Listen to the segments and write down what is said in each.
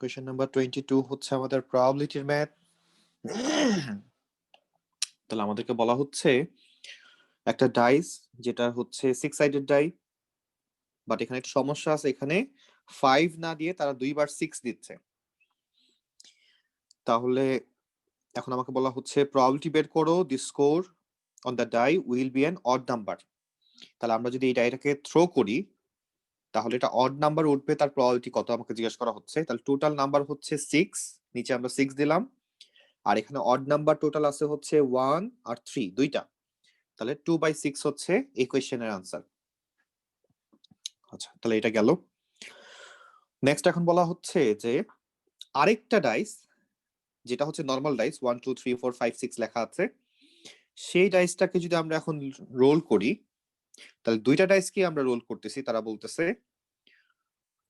Question number 22 হচ্ছে আমাদের প্রবাবিলিটির math. তাহলে আমাদেরকে বলা হচ্ছে একটা ডাইস যেটা হচ্ছে 6 সাইডেড ডাই, বাট এখানে একটা সমস্যা আছে, এখানে 5 না দিয়ে তারা দুইবার 6 দিচ্ছে। তাহলে এখন আমাকে বলা হচ্ছে প্রবাবিলিটি বের করো the score on the die will be an odd number. তাহলে আমরা যদি এই ডাইটাকে থ্রো করি তাহলে এটা অড নাম্বার উঠবে, তার প্রবাবিলিটি কত আমাকে জিজ্ঞেস করা হচ্ছে। তাহলে টোটাল নাম্বার হচ্ছে 6, নিচে আমরা 6 দিলাম, আর এখানে অড নাম্বার টোটাল আছে হচ্ছে 1 আর 3 দুইটা। তাহলে 2/6 হচ্ছে এই কোয়েশ্চেনের আনসার। আচ্ছা, তাহলে এটা গেল। নেক্সট এখন বলা হচ্ছে যে আরেকটা ডাইস যেটা হচ্ছে নর্মাল ডাইস 1 2 3 4 5 6 লেখা আছে, সেই ডাইসটাকে যদি আমরা এখন রোল করি তাহলে দুইটা ডাইসকে আমরা রোল করতেছি তারা বলতেছে,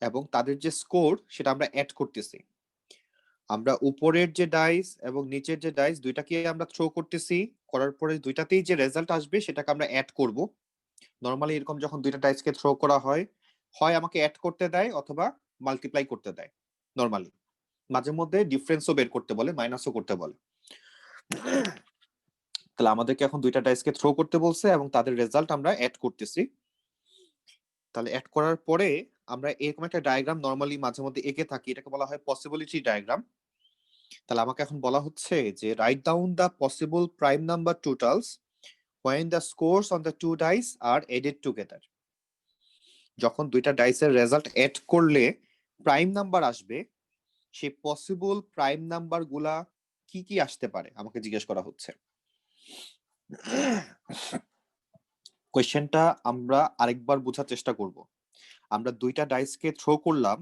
এবং তাদের যে স্কোর সেটা আমরা অ্যাড করতেছি। আমরা উপরের যে ডাইস এবং নিচের যে ডাইস দুইটাকে আমরা থ্রো করতেছি, করার পরে দুইটাতেই যে রেজাল্ট আসবে সেটাকে আমরা অ্যাড করব। নরমালি এরকম যখন দুইটা ডাইসকে থ্রো করা হয়, হয় আমাকে অ্যাড করতে দেয় অথবা মাল্টিপ্লাই করতে দেয়। নরমালি মাঝে মধ্যে ডিফারেন্সও বের করতে বলে, মাইনাসও করতে বলে। তাহলে আমাদেরকে এখন দুইটা ডাইসকে থ্রো করতে বলছে এবং তাদের রেজাল্ট আমরা অ্যাড করতেছি। তাহলে অ্যাড করার পরে আমরা এরকম একটা ডায়াগ্রাম নরমালি মাঝে মধ্যে এঁকে থাকি, এটাকে বলা হয় পসিবিলিটি ডায়াগ্রাম। তাহলে আমাকে এখন বলা হচ্ছে যে write down the possible prime number totals when the scores on the two dice are added together. যখন দুইটা ডাইসের রেজাল্ট অ্যাড করলে প্রাইম নাম্বার আসবে, সেই পসিবল প্রাইম নাম্বার গুলা কি কি আসতে পারে আমাকে জিজ্ঞেস করা হচ্ছে। কোয়েশ্চেনটা আমরা আরেকবার বোঝার চেষ্টা করব। আমরা দুইটা ডাইসকে থ্রো করলাম,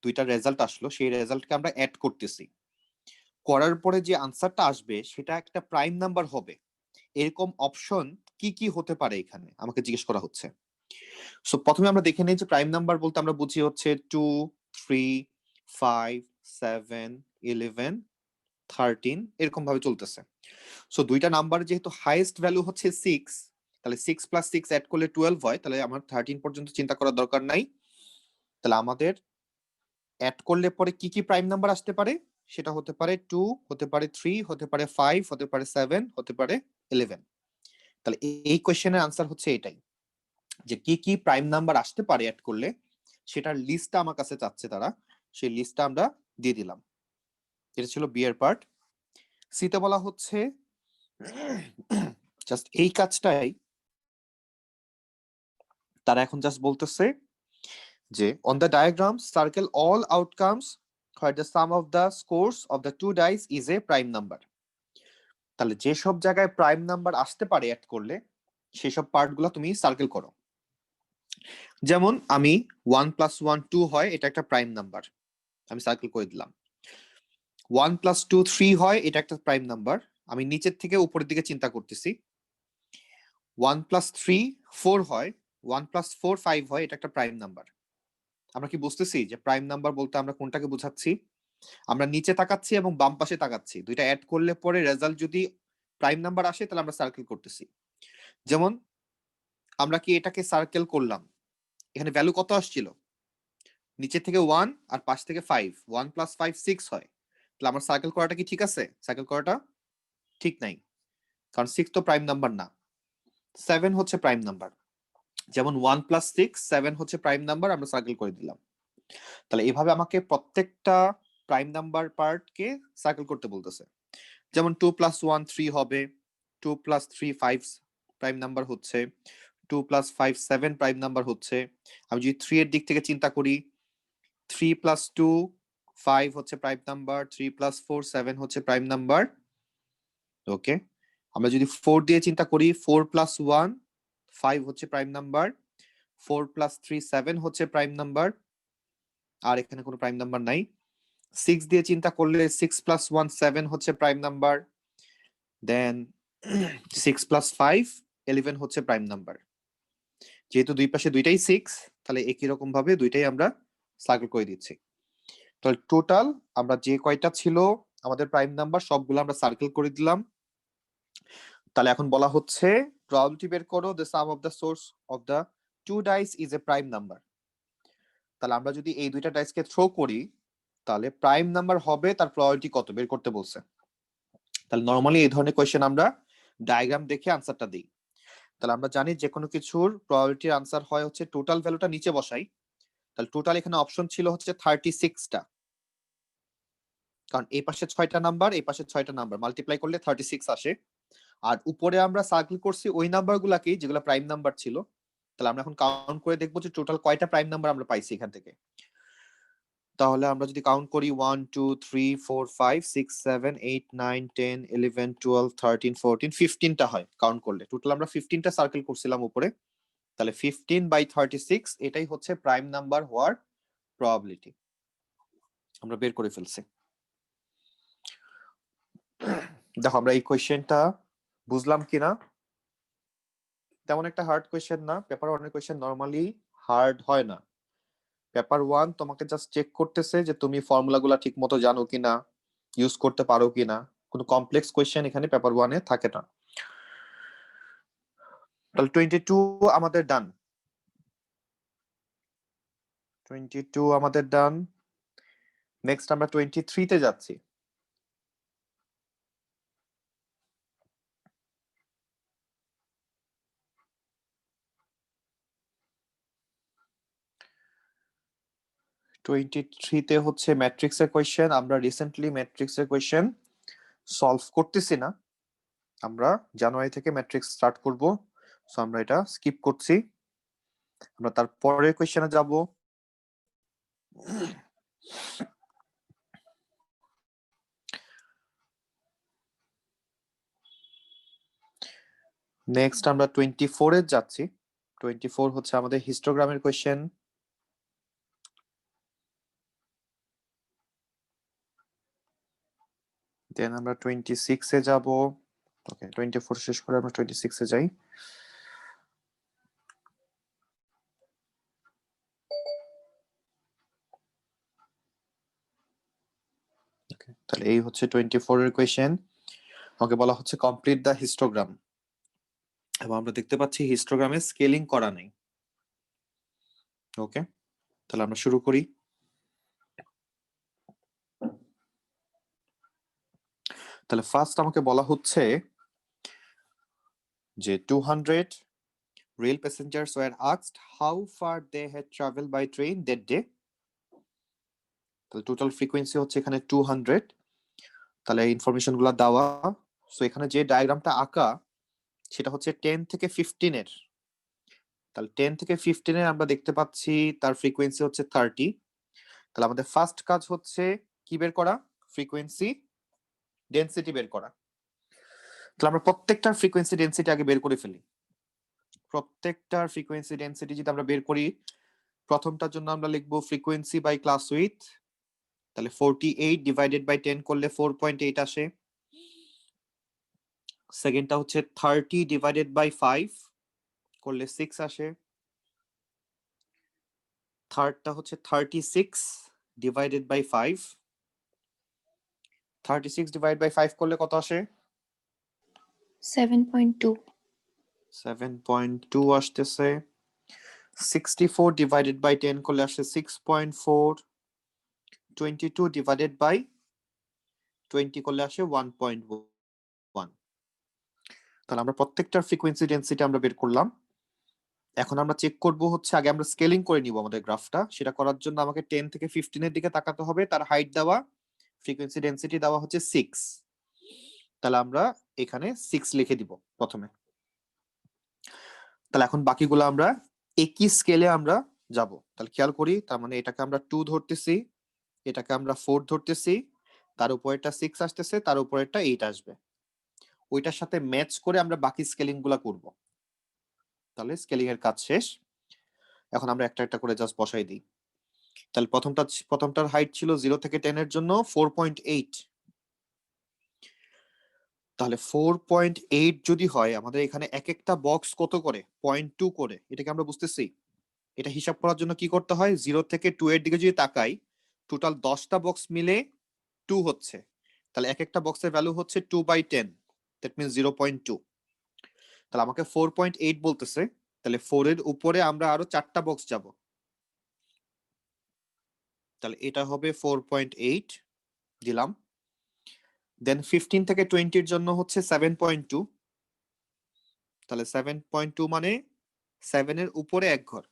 দুইটা রেজাল্ট আসলো, সেই রেজাল্টকে আমরা অ্যাড করতেছি, করার পরে যে আনসারটা আসবে সেটা একটা প্রাইম নাম্বার হবে। এরকম অপশন কি কি হতে পারে এখানে আমাকে জিজ্ঞেস করা হচ্ছে। সো প্রথমে আমরা দেখে নিই যে প্রাইম নাম্বার বলতে আমরা বুঝি হচ্ছে 2 3 5 7 11 13 এরকম ভাবে চলতেছে। সো দুইটা নাম্বার যেহেতু হাইয়েস্ট ভ্যালু হচ্ছে 6, তাহলে 6 প্লাস 6 অ্যাড করলে 12 হয়, তাহলে আমার 13 পর্যন্ত চিন্তা করার দরকার নাই। তাহলে আমাদের অ্যাড করলে পরে কি কি প্রাইম নাম্বার আসতে পারে, সেটা হতে পারে 2, হতে পারে 3, হতে পারে 5, হতে পারে 7, হতে পারে 11। তাহলে এই কোশ্চেনের আনসার হচ্ছে এটাই, যে কি কি প্রাইম নাম্বার আসতে পারে অ্যাড করলে সেটার লিস্টটা আমার কাছে চাচ্ছে তারা, সেই লিস্টটা আমরা দিয়ে দিলাম। এটা ছিল বি এর পার্ট। সিতে বলা হচ্ছে জাস্ট এই কাজটাই তারা এখন জাস্ট বলতেছে যে on the diagram circle all outcomes where the sum of the scores of the two dice is a prime number. তাহলে যে সব জায়গায় প্রাইম নাম্বার আসতে পারে অ্যাড করলে সেই সব পার্টগুলো তুমি সার্কেল করো। যেমন আমি 1 + 1 2 হয়, এটা একটা প্রাইম নাম্বার, আমি সার্কেল করে দিলাম। 1 + 2 3 হয়, এটা একটা প্রাইম নাম্বার, আমি নিচের থেকে উপরের দিকে চিন্তা করতেছি। 1 + 3 4 হয়, 1 + 4 5 হয়, এটা একটা প্রাইম নাম্বার। আমরা কি বুঝতেছি যে প্রাইম নাম্বার বলতে আমরা কোনটাকে বোঝাচ্ছি? আমরা নিচে তাকাচ্ছি এবং বাম পাশে তাকাচ্ছি, দুইটা অ্যাড করলে পরে রেজাল্ট যদি প্রাইম নাম্বার আসে তাহলে আমরা সার্কেল করতেছি। যেমন আমরা কি এটাকে সার্কেল করলাম, এখানে ভ্যালু কত আসছিল? নিচে থেকে 1 আর পাশ থেকে 5, 1 + 5 6 হয়। তাহলে আমার সার্কেল করাটা কি ঠিক আছে? সার্কেল করাটা ঠিক নাই, কারণ 6 তো প্রাইম নাম্বার না। 7 হচ্ছে প্রাইম নাম্বার, যেমন 1 + 6 7 হচ্ছে প্রাইম নাম্বার, আমরা সার্কেল করে দিলাম। তাহলে এভাবে আমাকে প্রত্যেকটা প্রাইম নাম্বার পার্টকে সার্কেল করতে বলতেছে। যেমন 2 + 1 3 হবে, 2 + 3 5 প্রাইম নাম্বার হচ্ছে, 2 + 5 7 প্রাইম নাম্বার হচ্ছে। আমি যদি 3 এর দিক থেকে চিন্তা করি, 3 + 2 5 হচ্ছে প্রাইম নাম্বার, 3 + 4 7 হচ্ছে প্রাইম নাম্বার। ওকে, আমরা যদি 4 দিয়ে চিন্তা করি, 4 + 1 5 হচ্ছে প্রাইম নাম্বার, 4 + 3 7 হচ্ছে প্রাইম নাম্বার, আর এখানে কোনো প্রাইম নাম্বার নাই। 6 দিয়ে চিন্তা করলে 6 + 1 7 হচ্ছে প্রাইম নাম্বার, দেন 6 + 5 11 হচ্ছে প্রাইম নাম্বার। যেহেতু দুই পাশে দুইটাই 6, তাহলে একই রকম ভাবে দুইটাই আমরা সার্কেল করে দিচ্ছি। তাহলে টোটাল আমরা যে কয়টা ছিল আমাদের প্রাইম নাম্বার সবগুলো আমরা সার্কেল করে দিলাম। তাহলে এখন বলা হচ্ছে প্রবাবিলিটি বের করো the sum of the source of the two dice is a prime number. তাহলে আমরা যদি এই দুইটা ডাইসকে থ্রো করি তাহলে প্রাইম নাম্বার হবে তার প্রবাবিলিটি কত বের করতে বলছে। তাহলে নরমালি এই ধরনের কোয়েশ্চেন আমরা ডায়াগ্রাম দেখে আনসারটা দিই। তাহলে আমরা জানি যে কোনো কিছুর প্রবাবিলিটির আনসার হয় হচ্ছে টোটাল ভ্যালুটা নিচে বসাই। তাহলে টোটাল এখানে অপশন ছিল হচ্ছে 36টা, কারণ এই পাশে 6টা নাম্বার এই পাশে 6টা নাম্বার মাল্টিপ্লাই করলে 36 আসে। আর উপরে আমরা সার্কেল করছি ওই নাম্বারগুলোকেই যেগুলো প্রাইম নাম্বার ছিল। তাহলে আমরা এখন কাউন্ট করে দেখবো যে টোটাল কয়টা প্রাইম নাম্বার আমরা পাইছি এখান থেকে। তাহলে আমরা যদি কাউন্ট করি 1 2 3 4 5 6 7 8 9 10 11 12 13 14 15টা হয় কাউন্ট করলে। টোটাল আমরা 15টা সার্কেল করছিলাম উপরে। তাহলে 15/36 এটাই হচ্ছে প্রাইম নাম্বার হওয়ার প্রবাবিলিটি আমরা বের করে ফেলছি। দেখো আমরা এই কোয়েশ্চেনটা বুঝলাম কিনা। তেমন একটা হার্ড কোয়েশ্চেন না, পেপার 1 কোয়েশ্চেন নরমালি হার্ড হয় না। পেপার 1 তোমাকে জাস্ট চেক করতেছে যে তুমি ফর্মুলাগুলো ঠিকমতো জানো কিনা, ইউজ করতে পারো কিনা। কোনো কমপ্লেক্স কোয়েশ্চেন এখানে পেপার 1 এ থাকে না। তাহলে 22 আমাদের ডান, 22 আমাদের ডান। নেক্সট আমরা 23 তে যাচ্ছি। তে হচ্ছে ম্যাট্রিক্সের কোয়েশ্চেন। আমরা রিসেন্টলি ম্যাট্রিক্সের কোয়েশ্চেন সলভ করতেছি না, আমরা জানুয়ারি থেকে ম্যাট্রিক্স স্টার্ট করব। সো আমরা এটা স্কিপ করছি, আমরা তারপরের কোয়েশ্চেনে যাব। নেক্সট আমরা 24 এ যাচ্ছি। 24 হচ্ছে আমাদের হিস্টোগ্রামের কোয়েশ্চেন। দেন আমরা 26 এ যাব। ওকে 24 শেষ করে আমরা 26 এ যাই। তাহলে এই হচ্ছে 24 এর কোয়েশ্চেন। আমাকে বলা হচ্ছে কমপ্লিট দা হিস্টোগ্রাম, এবং আমরা দেখতে পাচ্ছি হিস্টোগ্রামে স্কেলিং করা নেই। ওকে তাহলে আমরা শুরু করি। তাহলে ফার্স্ট আমাকে বলা হচ্ছে যে 200 rail passengers were asked how far they had traveled by train that day. তাহলে টোটাল ফ্রিকোয়েন্সি হচ্ছে এখানে 200। তাহলে ইনফরমেশন গুলা দেওয়া। সো এখানে যে ডায়াগ্রামটা আঁকা সেটা হচ্ছে 10 থেকে 15 এর। তাহলে 10 থেকে 15 এর আমরা দেখতে পাচ্ছি তার ফ্রিকোয়েন্সি হচ্ছে 30। তাহলে আমাদের ফার্স্ট কাজ হচ্ছে কি বের করা, ফ্রিকোয়েন্সি ডেনসিটি বের করা। তাহলে আমরা প্রত্যেকটার ফ্রিকোয়েন্সি ডেনসিটি আগে বের করে ফেলি। প্রত্যেকটার ফ্রিকোয়েন্সি ডেনসিটি যদি আমরা বের করি, প্রথমটার জন্য আমরা লিখবো ফ্রিকোয়েন্সি বাই ক্লাস উইথ। তাহলে 48 ডিভাইডেড বাই 10 করলে 4.8 আসে। সেকেন্ডটা হচ্ছে 30 ডিভাইডেড বাই 5 করলে 6 আসে। থার্ডটা হচ্ছে 36 ডিভাইডেড বাই 5। 36 ডিভাইড বাই 5 করলে কত আসে? 7.2 7.2 আসতেছে। 64 ডিভাইডেড বাই 10 করলে আসে 6.4। 22 ডিভাইডেড বাই 20 করলে আসে 1.1। তাহলে আমরা প্রত্যেকটার ফ্রিকোয়েন্সি ডেনসিটি আমরা বের করলাম। এখন আমরা চেক করব হচ্ছে আগে আমরা স্কেলিং করে নিব আমাদের গ্রাফটা। সেটা করার জন্য আমাকে 10 থেকে 15 এর দিকে তাকাতে হবে। তার হাইট দেওয়া, ফ্রিকোয়েন্সি ডেনসিটি দেওয়া হচ্ছে 6। তাহলে আমরা এখানে 6 লিখে দিব প্রথমে। তাহলে এখন বাকিগুলো আমরা একই স্কেলে আমরা যাব। তাহলে খেয়াল করি, তার মানে এটাকে আমরা 2 ধরতেছি, এটাকে আমরা 4 ধরতেছি, তার উপরেরটা 6 আসতেছে, তার উপরেরটা 8 আসবে। ওইটার সাথে ম্যাচ করে আমরা বাকি স্কেলিং গুলা করব। তাহলে স্কেলিং এর কাজ শেষ। এখন আমরা একটা একটা করে জাস্ট বসাই দিই। তাহলে প্রথমটার হাইট ছিল 0 থেকে 10 এর জন্য 4.8। তাহলে 4.8 যদি হয়, আমাদের এখানে এক একটা বক্স কত করে 0.2 করে, এটাকে আমরা বুঝতেছি। এটা হিসাব করার জন্য কি করতে হয়, 0 থেকে 2 এর দিকে যদি তাকাই, টোটাল 10টা বক্স মিলে 2 হচ্ছে। তাহলে এক একটা বক্সের ভ্যালু হচ্ছে 2/10, দ্যাট মিন্স 0.2। তাহলে আমাকে 4.8 বলতেছে। তাহলে 4 এর উপরে আমরা আরো 4টা বক্স যাব। তাহলে এটা হবে 4.8 দিলাম। দেন 15 থেকে 20 এর জন্য হচ্ছে 7.2, তাহলে 7.2 মানে 7 এর উপরে এক ঘর,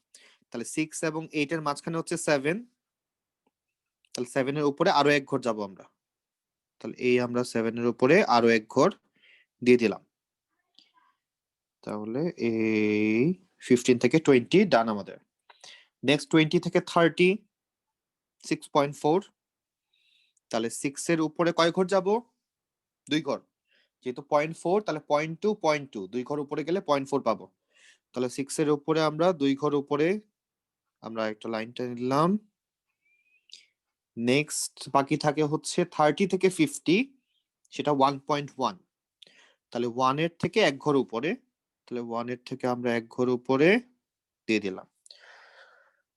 তাহলে 6 এবং 8 এর মাঝখানে হচ্ছে 7, তাহলে 7 এর উপরে আরো এক ঘর যাব আমরা, তাহলে এই আমরা 7 এর উপরে আরো এক ঘর দিয়ে দিলাম। তাহলে এই 15 থেকে 20 ডান আমাদের। নেক্সট 20 থেকে 30 6.4, তাহলে 6 এর উপরে কয় ঘর যাব? 2 ঘর, যেহেতু 0.4 তাহলে 0.2 0.2 2 ঘর উপরে গেলে 0.4 পাবো, তাহলে 6 এর উপরে আমরা 2 ঘর উপরে আমরা একটা লাইনটা নিলাম। নেক্সট বাকি থাকে হচ্ছে 30 থেকে 50, সেটা 1.1, তাহলে 1 এর থেকে এক ঘর উপরে, তাহলে 1 এর থেকে আমরা এক ঘর উপরে দিয়ে দিলাম।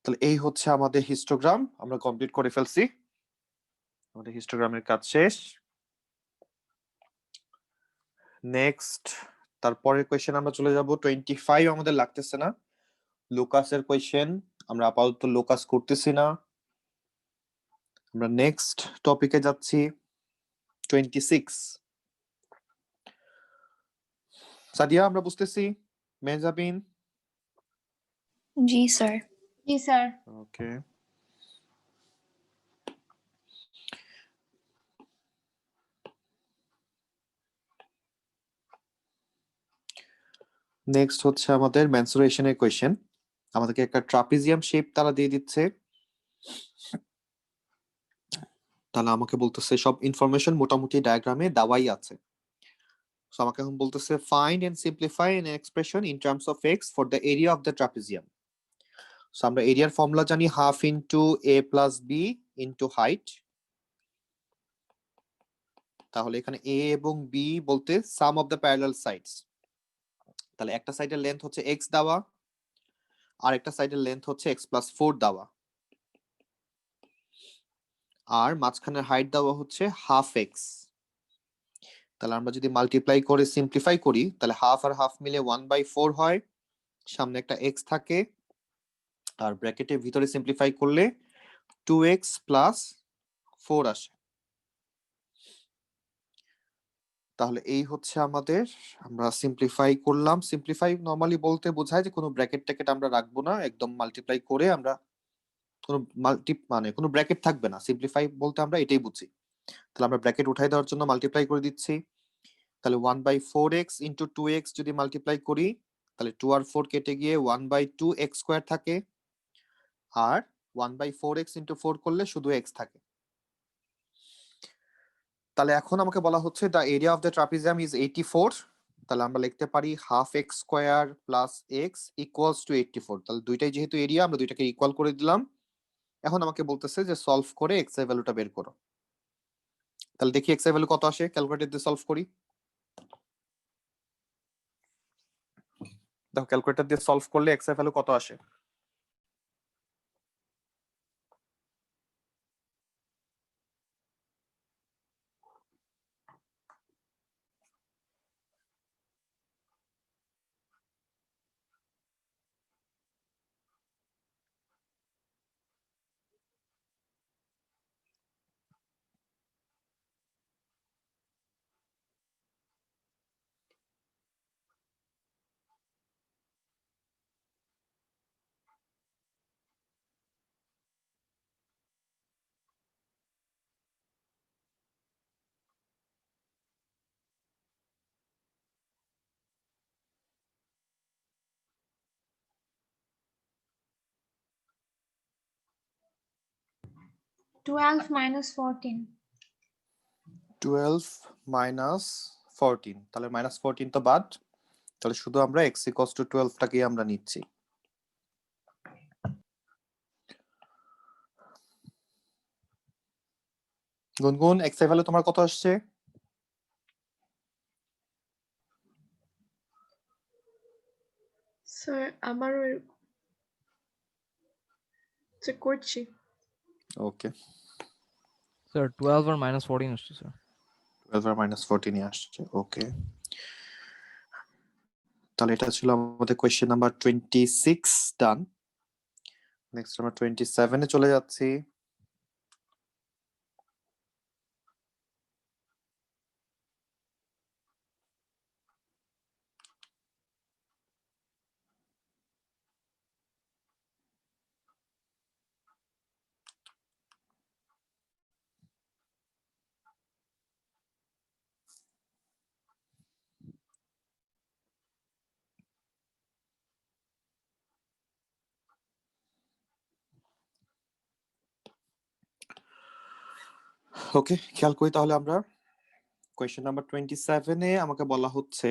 তাহলে এই হচ্ছে আমাদের হিস্টোগ্রাম, আমরা কমপ্লিট করে ফেলছি, আমাদের হিস্টোগ্রামের কাজ শেষ। নেক্সট তারপরের কোয়েশ্চেন আমরা চলে যাব 25, আমাদের লাগতেছে না, লুকাসের কোয়েশ্চেন আমরা আপাতত লুকাস করতেছি না, আমরা নেক্সট টপিকে যাচ্ছি 26। সাদিয়া আমরা বুঝতেছি, মেহজাবিন? জি স্যার। জি স্যার। ওকে, নেক্সট হচ্ছে আমাদের মেনসুরেশনের কোয়েশ্চেন, আমাদেরকে একটা ট্রাপিজিয়াম শেপ তারা দিয়ে দিচ্ছে, তাহলে আমাকে বলতেছে সব ইনফরমেশন মোটামুটি ডায়াগ্রামে দেওয়াই আছে। সো আমাকে এখন বলতেছে find and simplify an expression in terms of x for the area of the trapezium. So আমরা এরিয়ার ফর্মুলা জানি half into a plus b into height, তাহলে এখানে a এবং b বলতে sum of the parallel sides, তাহলে একটা সাইডের লেন্থ হচ্ছে x দেওয়া আর একটা সাইডের লেন্থ হচ্ছে x প্লাস 4 দেওয়া, আর মাঝখানের হাইট দেওয়া হচ্ছে হাফ এক্স। তাহলে আমরা যদি মাল্টিপ্লাই করে সিম্পলিফাই করি তাহলে হাফ আর হাফ মিলে 1/4 হয়, সামনে একটা এক্স থাকে, আর ব্র্যাকেটের ভিতরে সিম্পলিফাই করলে 2x প্লাস 4 আসে। তাহলে এই হচ্ছে আমাদের, আমরা সিম্পলিফাই করলাম। সিম্পলিফাই নরমালি বলতে বোঝায় যে কোনো ব্র্যাকেট ট্যাকেট আমরা রাখবো না, একদম মাল্টিপ্লাই করে আমরা কোনো কোনো ব্র্যাকেট থাকবে না, সিম্পলিফাই বলতে আমরা এটাই বুঝি। তাহলে আমরা ব্র্যাকেট উঠাই দেওয়ার জন্য মাল্টিপ্লাই করে দিচ্ছি, তাহলে 1/4x ইন্টু 2x যদি মাল্টিপ্লাই করি তাহলে 2 আর 4 কেটে গিয়ে 1/2x স্কোয়ার থাকে, আর 1/4x ইন্টু 4 করলে শুধু x থাকে। তাহলে এখন আমাকে বলা হচ্ছে the area of the trapezium is 84, তাহলে আমরা লিখতে পারি half x square plus x equals to 84, তাহলে দুইটাই যেহেতু এরিয়া আমরা দুইটাকে ইকুয়াল করে দিলাম। এখন আমাকে বলতেছে যে সলভ করে এক্স এর ভ্যালুটা বের করো, তাহলে দেখি এক্স এর ভ্যালু কত আসে, ক্যালকুলেটর দিয়ে সলভ করি। দেখো ক্যালকুলেটর দিয়ে সলভ করলে এক্স এর ভ্যালু কত আসে। Twelve minus 14। 12 মাইনাস 14, তাহলে মাইনাস 14 তো বাদ, তাহলে শুধু আমরা এক্স ইকুয়ালস টু 12 টাকেই আমরা নিচ্ছি। গুনগুন এক্স এর ভ্যালু তোমার কত আসছে? স্যার আমারও চেক করছি। ওকে, স্যার 12 আর মাইনাস 14 আসছে স্যার। 12 আর মাইনাস 14 ই আসছে, ওকে। তাহলে এটা ছিল আমাদের কোয়েশ্চেন নাম্বার 26 ডান। নেক্সট আমরা 27 এ চলে যাচ্ছি। ওকে, খেয়াল করি তাহলে আমরা কোয়েশ্চেন নাম্বার 27 এ আমাকে বলা হচ্ছে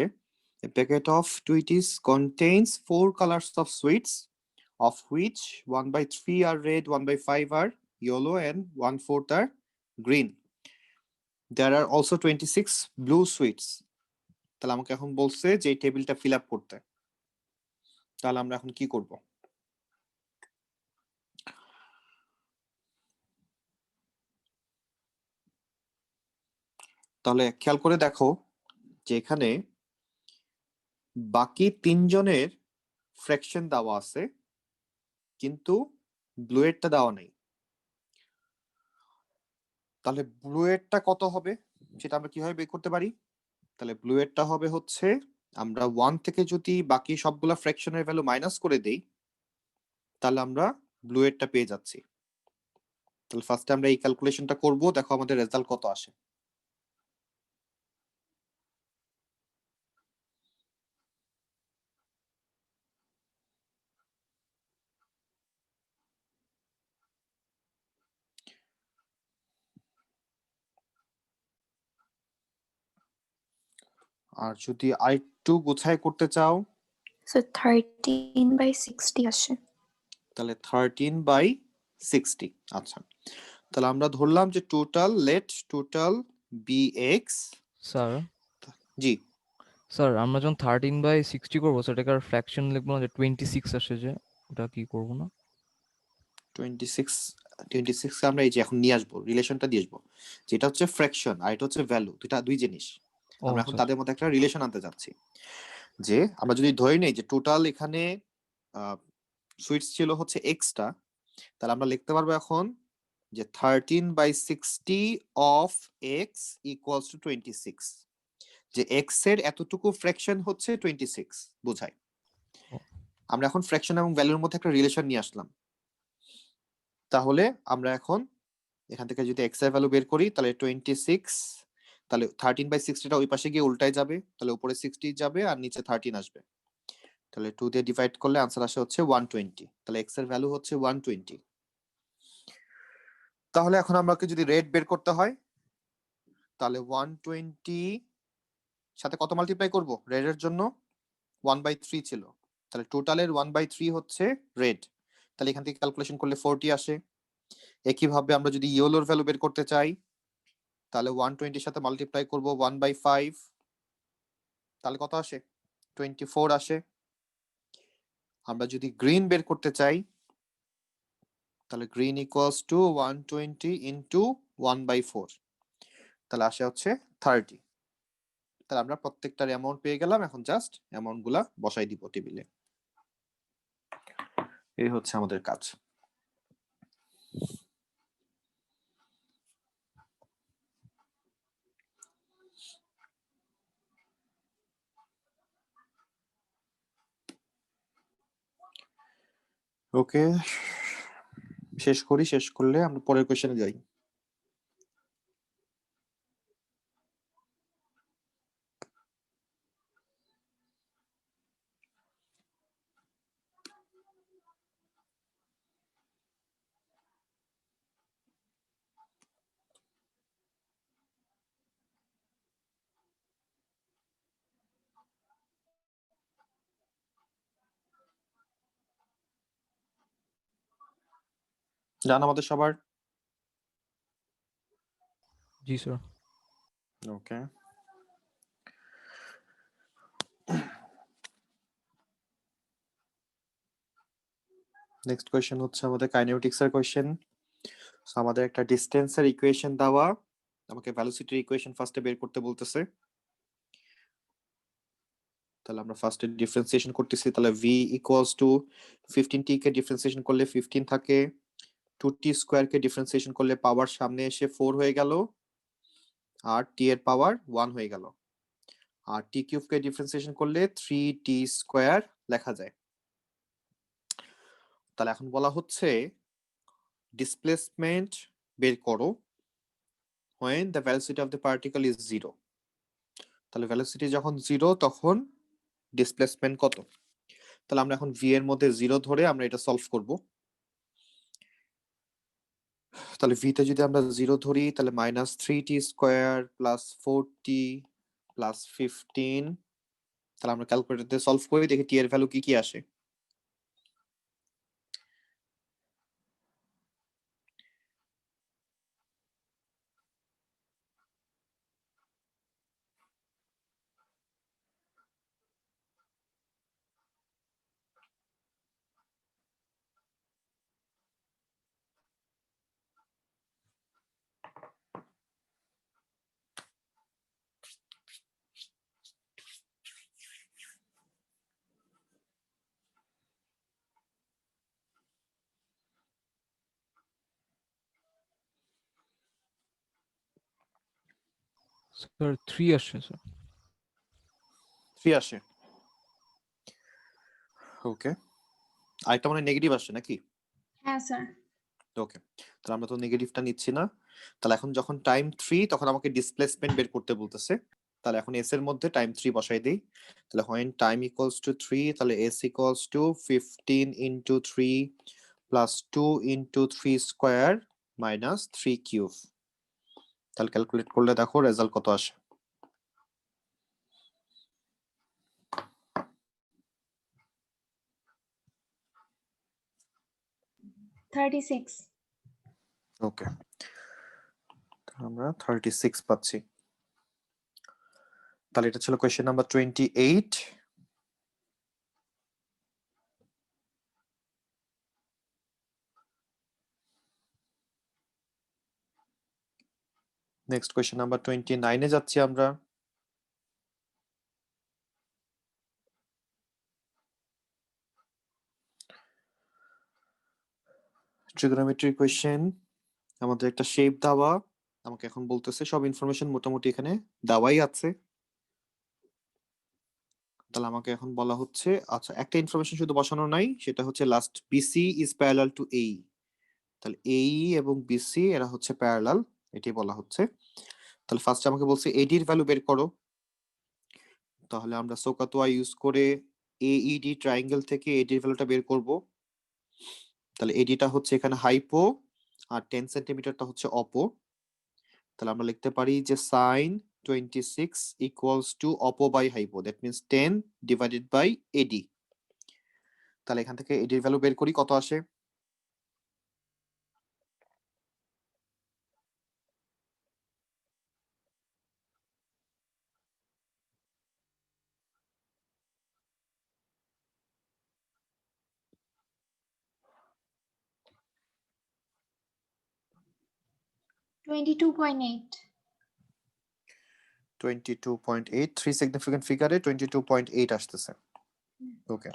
a packet of Tweeties contains 4 colors of sweets of which 1/3 are red, 1/5 are yellow and 1/4 are green. There are also 26 blue sweets. তাহলে আমাকে এখন বলছে যে এই টেবিলটা ফিল আপ করতে। তাহলে আমরা এখন কি করব? তাহলে খেয়াল করে দেখো যে এখানে বাকি 3 জনের ফ্র্যাকশন দেওয়া আছে কিন্তু ব্লু এরটা দেওয়া নেই। তাহলে ব্লু এরটা কত হবে সেটা আমরা কিভাবে বের করতে পারি? তাহলে ব্লু এরটা হবে হচ্ছে আমরা 1 থেকে যদি বাকি সবগুলা ফ্র্যাকশনের ভ্যালু মাইনাস করে দেই তাহলে আমরা ব্লু এরটা পেয়ে যাচ্ছি। তাহলে ফার্স্টে আমরা এই ক্যালকুলেশনটা করব, দেখো আমাদের রেজাল্ট কত আসে। আর যদি আরেকটু গোছায় করতে চাও So 13/60 আসে। তাহলে 13/60। আচ্ছা, তাহলে আমরা ধরলাম যে টোটাল bx। স্যার জি স্যার আমরা যখন 13/60 করবো সেটাকে আর ফ্র্যাকশন লিখবো না, যে 26 আসে, যে ওটা কি করবো না? 26 আমরা এই যে এখন নিয়ে আসবো, রিলেশনটা দিয়ে আসবো, যেটা হচ্ছে ফ্র্যাকশন আর এটা হচ্ছে ভ্যালু, দুই জিনিস। ও আমরা এখন আচ্ছা, তাদের মধ্যে একটা রিলেশন আনতে যাচ্ছি। যে আমরা যদি ধরে নেই যে টোটাল এখানে সুইটস ছিল হচ্ছে এক্সটা, তাহলে আমরা লিখতে পারবো এখন যে 13/60 অফ এক্স ইকুয়ালস টু 26, যে এক্স এর এতটুকু ফ্র্যাকশন হচ্ছে 26 বোঝায়। ও। আমরা এখন ফ্র্যাকশন এবং ভ্যালুর মধ্যে একটা রিলেশন নিয়ে আসলাম। তাহলে আমরা এখন এখান থেকে যদি এক্স এর ভ্যালু বের করি তাহলে 26, তাহলে 13/60টা ওই পাশে গিয়ে উল্টায় যাবে, তাহলে উপরে 60 যাবে আর নিচে 13 আসবে। তাহলে 2 দিয়ে ডিভাইড করলে आंसर আসে হচ্ছে 120। তাহলে এক্স এর ভ্যালু হচ্ছে 120। তাহলে এখন আমাকে যদি রেট বের করতে হয় তাহলে 120 সাথে কত মাল্টিপ্লাই করব? রেড এর জন্য 1/3 ছিল, তাহলে টোটালের 1/3 হচ্ছে রেড। তাহলে এখান থেকে ক্যালকুলেশন করলে 40 আসে। একইভাবে আমরা যদি ইয়েলোর ভ্যালু বের করতে চাই তাহলে 120 এর সাথে মাল্টিপ্লাই করব 1/5, তাহলে কত আসে? 24 আসে। আমরা যদি গ্রিন বের করতে চাই তাহলে গ্রিন ইকুয়ালস টু 120 ইনটু 1/4, তাহলে আসে হচ্ছে 30। তাহলে আমরা প্রত্যেকটার অ্যামাউন্ট পেয়ে গেলাম, এখন জাস্ট অ্যামাউন্ট গুলা বসাই দিব টেবিলে। এই হচ্ছে আমাদের কাজ। ওকে, শেষ করি, শেষ করলে আমরা পরের কোশ্চেনে যাই। জান আমাদের সবার? জি স্যার। ওকে, নেক্সট কোশ্চেন হচ্ছে আমাদের কাইনেমেটিক্স এর কোশ্চেন। সো আমাদের একটা ডিসটেন্সের ইকুয়েশন দেওয়া, আমাকে ভেলোসিটির ইকুয়েশন ফার্স্টে বের করতে বলতেছে। তাহলে আমরা ফার্স্টে ডিফারেন্সিয়েশন করতেছি, তাহলে v equals to 15t K differentiation করলে 15 থাকে, 2t স্কয়ার কে ডিফারেন্সিয়েশন করলে পাওয়ার সামনে এসে 4 হয়ে গেল আর t এর পাওয়ার 1 হয়ে গেল, আর t কিউব কে ডিফারেন্সিয়েশন করলে 3t স্কয়ার লেখা যায়। তাহলে এখন বলা হচ্ছে ডিসপ্লেসমেন্ট বের করো when the velocity of the particle is 0। তাহলে ভেলোসিটি যখন 0 তখন ডিসপ্লেসমেন্ট কত? তাহলে আমরা এখন v এর মধ্যে 0 ধরে আমরা এটা সলভ করব। তাহলে v তে যদি আমরা 0 ধরি তাহলে -3t square plus 4t plus 15, তাহলে আমরা ক্যালকুলেটর দিয়ে সলভ করি, দেখি t এর ভ্যালু কি কি আসে। স্যার 3 আসছে স্যার। 3 আসে, ওকে। আরেকটা মানে নেগেটিভ আসছে নাকি? হ্যাঁ স্যার। ওকে, তাহলে আমরা তো নেগেটিভটা নিচ্ছি না। তাহলে এখন যখন টাইম 3 তখন আমাকে ডিসপ্লেসমেন্ট বের করতে বলতেছে। তাহলে এখন s এর মধ্যে টাইম 3 বসাই দেই। তাহলে when time equals to 3, তাহলে s equals to 15 into 3 plus 2 into 3 square minus 3 cube। তাহলে ক্যালকুলেট করলে দেখো রেজাল্ট কত আসে। 36। ওকে, আমরা 36 পাচ্ছি। তাহলে এটা ছিল question number 28। Next question number 29 এ যাচ্ছি আমরা। ট্রিগোনোমেট্রি কোয়েশ্চেন, আমাদের একটা শেপ দেওয়া, আমাকে এখন বলতেছে সব ইনফরমেশন মোটামুটি এখানে দেওয়াই আছে। তাহলে আমাকে এখন বলা হচ্ছে, আচ্ছা একটা ইনফরমেশন শুধু বসানো নাই, সেটা হচ্ছে last BC is parallel to এই। তাহলে এই এবং বিসি এরা হচ্ছে প্যারালাল, এটি বলা হচ্ছে। তাহলে ফার্স্ট আমাকে বলছে এডির ভ্যালু বের করো। তাহলে আমরা সোকাতোয়া ইউজ করে এইডি ট্রায়াঙ্গেল থেকে এডির ভ্যালুটা বের করব। তাহলে এডিটা হচ্ছে এখানে হাইপো আর 10 সেন্টিমিটারটা হচ্ছে অপো। তাহলে আমরা লিখতে পারি যে sin 26 equals to oppo by hypo, that means 10 divided by AD. তাহলে এখান থেকে এডির ভ্যালু বের করি, কত আসে? $22.8। 22.8, 3 সিগনিফিকেন্ট ফিগারে 22.8 আসতেছে। ওকে,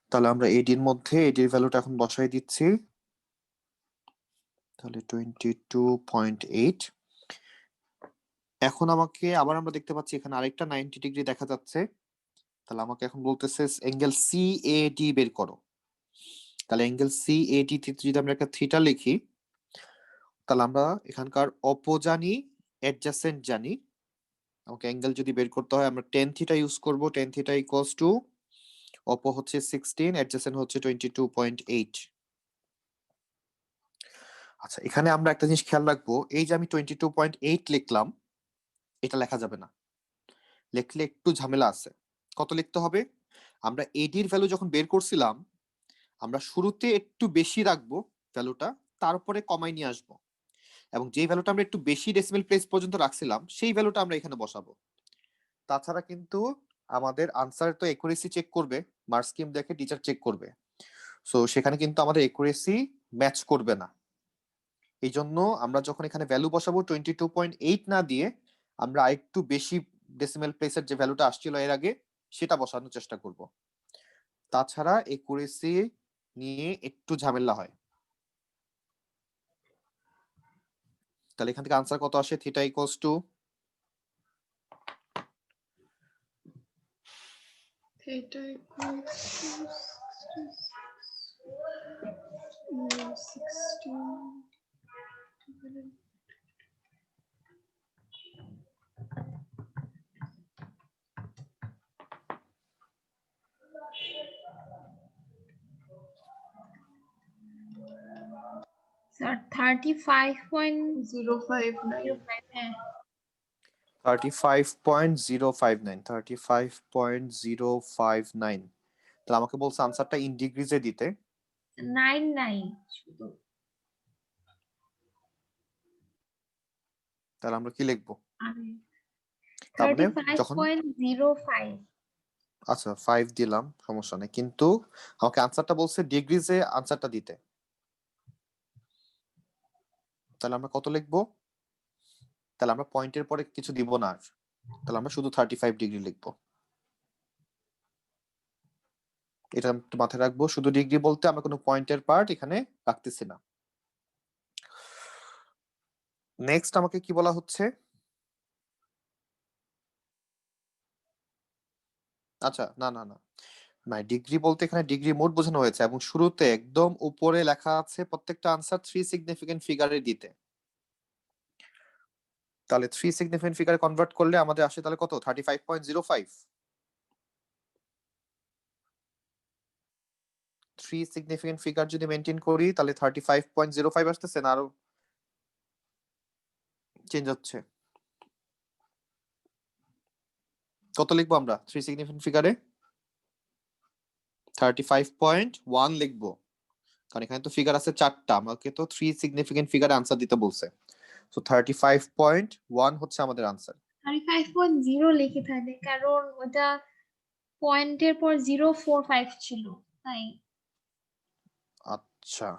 তাহলে আমরা এডির মধ্যে এডির ভ্যালুটা এখন বসাই দিচ্ছি। তাহলে 22.8। এখন আমাকে আবার আমরা দেখতে পাচ্ছি এখানে আরেকটা 90 ডিগ্রি দেখা যাচ্ছে। তাহলে আমাকে এখন বলতেছে অ্যাঙ্গেল সিএডি বের করো। তাহলে অ্যাঙ্গেল সিএডি তে যদি আমরা একটা থিটা লিখি, তাহলে আমরা এখানকার অপো জানি, অ্যাডজাসেন্ট জানি। আমাকে অ্যাঙ্গেল যদি বের করতে হয় আমরা টেন থিটা ইউজ করব। Tan theta equals to Oppo হচ্ছে 16, অ্যাডজাসেন্ট হচ্ছে 22.8। আচ্ছা, এখানে আমরা একটা জিনিস খেয়াল রাখবো, এই যে আমি 22.8 লিখলাম, এটা লেখা যাবে না। লিখলে একটু ঝামেলা আছে। কত লিখতে হবে? আমরা এডির ভ্যালু যখন বের করছিলাম, আমরা শুরুতে একটু বেশি রাখবো ভ্যালুটা, তারপরে কমাই নিয়ে আসবো, এবং যে ভ্যালুটা আমরা একটু বেশি ডেসিমেল প্লেস পর্যন্ত রাখছিলাম সেই ভ্যালুটা আমরা এখানে বসাবো। তাছাড়া কিন্তু আমাদের আনসার তো একুরেসি চেক করবে, মার্ক স্কিম দেখে টিচার চেক করবে, সো সেখানে কিন্তু আমাদের একুরেসি ম্যাচ করবে না। এই জন্য আমরা যখন এখানে ভ্যালু বসাবো 22.8 না দিয়ে আমরা আরেকটু বেশি ডেসিমেল প্লেসের যে ভ্যালুটা আসছিল এর আগে সেটা বসানোর চেষ্টা করব। তাছাড়া একুরেসি নিয়ে একটু ঝামেলা হয়। তাহলে এখান থেকে আনসার কত আসে? Theta equals to Theta equals to 16 divided. Sir 35.05 059 হ্যাঁ 35.059, 35.059। তাহলে আমাকে বলছে আনসারটা ইন ডিগ্রিজে দিতে। 9 নাই শুধু তাহলে আমরা কি লিখবো? আরে তার মানে যখন 35.05 আচ্ছা 5 দিলাম, সমস্যা নেই, কিন্তু আমাকে আনসারটা বলছে ডিগ্রিজে আনসারটা দিতে। তাহলে আমরা কত লিখবো? তাহলে আমরা পয়েন্টের পরে কিছু দিব না আর, তাহলে আমরা শুধু 35 ডিগ্রি লিখবো। এটা একটু মাথায় রাখবো, শুধু ডিগ্রি বলতে আমরা কোনো পয়েন্টের পার্ট এখানে রাখতেছি না। নেক্সট আমাকে কি বলা হচ্ছে? আচ্ছা না না না না, ডিগ্রি বলতে এখানে ডিগ্রি মোড বোঝানো হয়েছে এবং শুরুতে একদম উপরে লেখা আছে প্রত্যেকটা আনসার 3 সিগনিফিকেন্ট ফিগারে দিতে। তাহলে 3 সিগনিফিকেন্ট ফিগারে কনভার্ট করলে আমাদের আসে তাহলে কত? 35.05। 3 সিগনিফিকেন্ট ফিগার যদি মেনটেন করি তাহলে 35.05 আসতেছে না, আরো চেঞ্জ হচ্ছে। কত লিখবো আমরা 3 সিগনিফিকেন্ট ফিগারে? 35.1 লিখবো, কারণ এখানে তো ফিগার আছে 4টা, আমাকে তো 3 সিগনিফিকেন্ট ফিগারে আনসার দিতে বলছে। সো 35.1 হচ্ছে আমাদের আনসার। 35.0 লিখে থাকে কারণ ওটা পয়েন্টের পর 045 ছিল তাই আচ্ছা,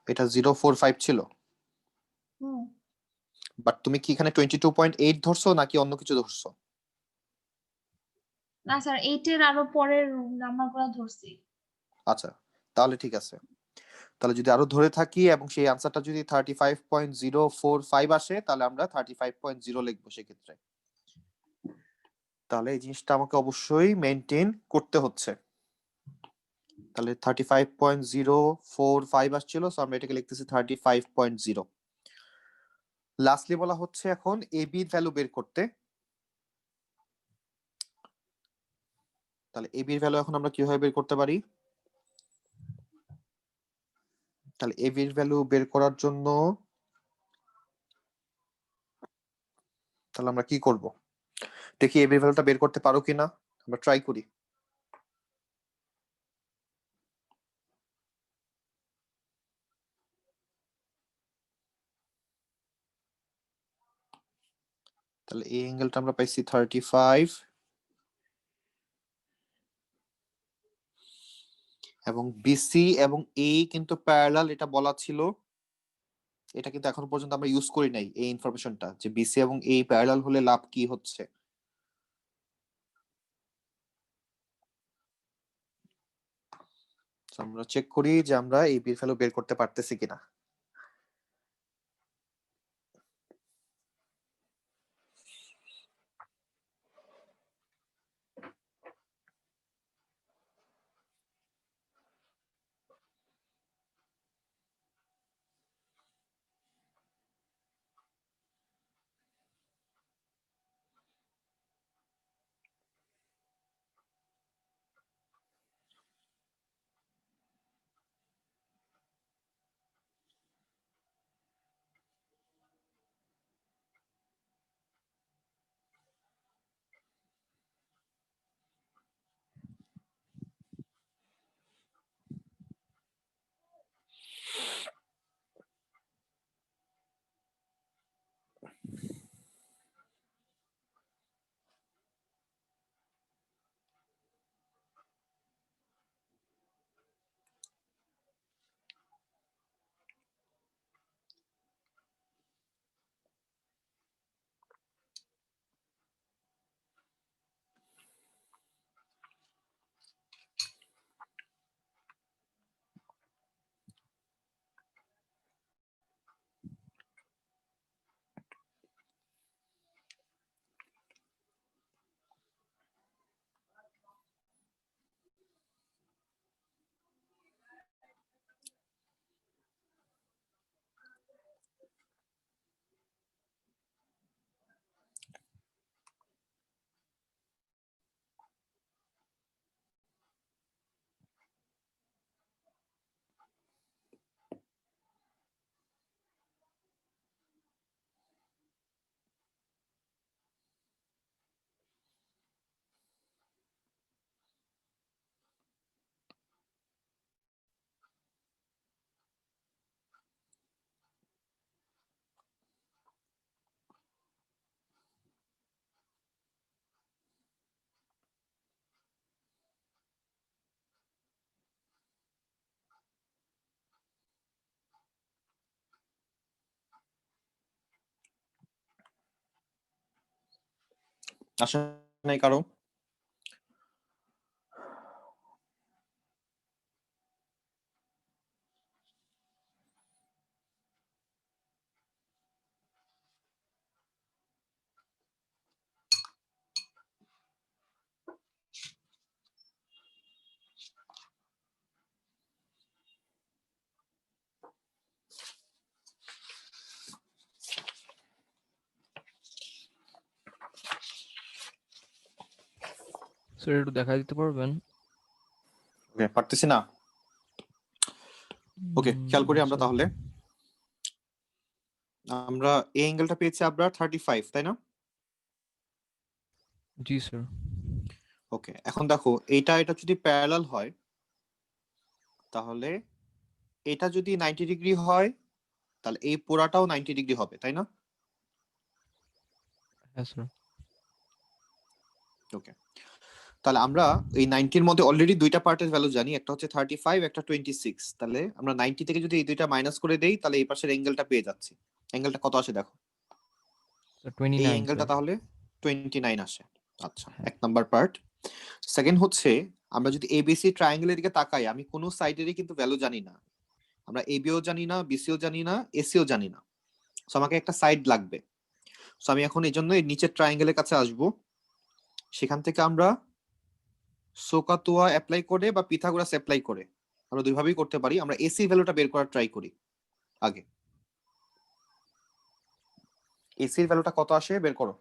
এটা 045 ছিল, হুম বাট তুমি কি এখানে 22.8 ধরছো নাকি অন্য কিছু ধরছো? না স্যার 8 এর আরো পরের নাম্বারগুলো ধরছি আচ্ছা তাহলে ঠিক আছে। তাহলে যদি আরো ধরে থাকি এবং সেই আনসারটা যদি 35.045 আসে তাহলে আমরা 35.0 লিখবো সেক্ষেত্রে। তাহলে এই জিনিসটা আমাকে অবশ্যই মেনটেন করতে হচ্ছে। তাহলে 35.045 আসছিল, সো আমরা এটাকে লিখতেছি 35.0। লাস্টলি বলা হচ্ছে এখন এ বি ভ্যালু বের করতে। তাহলে এ বি এর ভ্যালু এখন আমরা কিভাবে বের করতে পারি? তাহলে এ বি এর ভ্যালু বের করার জন্য তাহলে আমরা কি করব? দেখি এ বি এর ভ্যালুটা বের করতে পারো কিনা, আমরা ট্রাই করি। তাহলে এই অ্যাঙ্গেলটা আমরা পাইছি 35 এবং বিসি এবং এ কিন্তু প্যারালাল, এটা বলা ছিল। এটা কিন্তু এখন পর্যন্ত আমরা ইউজ করি নাই এই ইনফরমেশনটা, যে বিসি এবং এ প্যারালাল হলে লাভ কি হচ্ছে। So, আমরা চেক করি যে আমরা এই বি ভ্যালু বের করতে পারতেছি কিনা। আসে নাই কারো? স্যার একটু দেখা দিতে পারবেন? ওকে, পারতেছি না। ওকে, খেয়াল করি আমরা স্যার তাহলে। আমরা এই অ্যাঙ্গেলটা পেয়েছি আমরা 35, তাই না? জি স্যার। ওকে, এখন দেখো এটা যদি প্যারালাল হয় তাহলে এটা যদি 90 ডিগ্রি হয় তাহলে এই পুরাটাও 90 ডিগ্রি হবে, তাই না? হ্যাঁ স্যার। ওকে, তাহলে আমরা এই 90 এর মধ্যে অলরেডি দুইটা পার্টের ভ্যালু জানি, একটা হচ্ছে 35, একটা 26। তাহলে আমরা 90 থেকে যদি এই দুইটা মাইনাস করে দেই তাহলে এই পাশের অ্যাঙ্গেলটা পেয়ে যাচ্ছি। অ্যাঙ্গেলটা কত আসে দেখো? স্যার এই 29 অ্যাঙ্গেলটা স্যার। তাহলে 29 আসে। আচ্ছা, হ্যাঁ। এক নাম্বার পার্ট। সেকেন্ড হচ্ছে আমরা যদি এবিসি ট্রায়াঙ্গেলের দিকে তাকাই, আমি কোনো সাইডেরই কিন্তু ভ্যালু জানি না। আমরা এবিও জানি না, বিসিও জানি না, এসিও জানি না। সো আমাকে একটা সাইড লাগবে। সো আমি এখন এই জন্য এই নিচের ট্রায়াঙ্গেলের কাছে আসব। সেখান থেকে আমরা সোকাতুয়া অ্যাপ্লাই করে বা পিথাগোরাস অ্যাপ্লাই করে আমরা দুইভাবেই করতে পারি। আমরা এসি ভ্যালুটা বের করার ট্রাই করি আগে। এসির ভ্যালুটা কত আসে বের করো।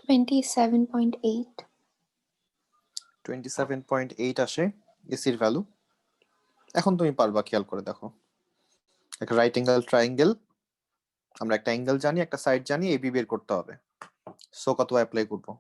$27.8. 27.8 আসে এসির ভ্যালু। এখন তুমি পারবা, খেয়াল করে দেখো। একটা রাইট অ্যাঙ্গেল ট্রায়াঙ্গেল, আমরা একটা অ্যাঙ্গেল জানি, একটা সাইড জানি, এবি বের করতে হবে। সোকাতুয়া অ্যাপ্লাই করবো।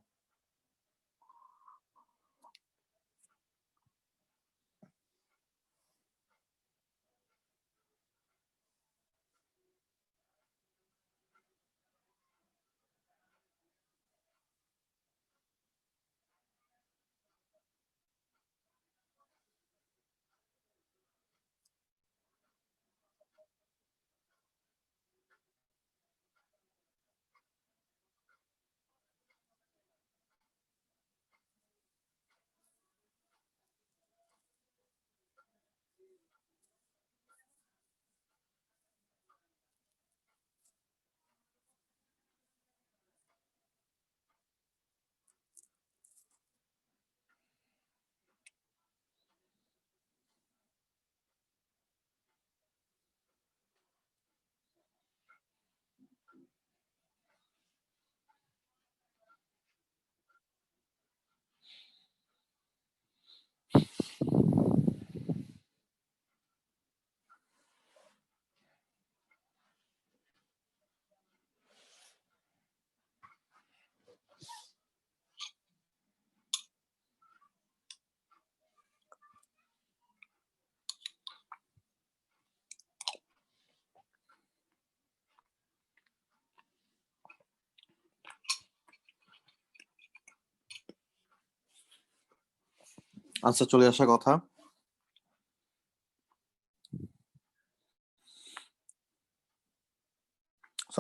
আনসার চলে আসার কথা।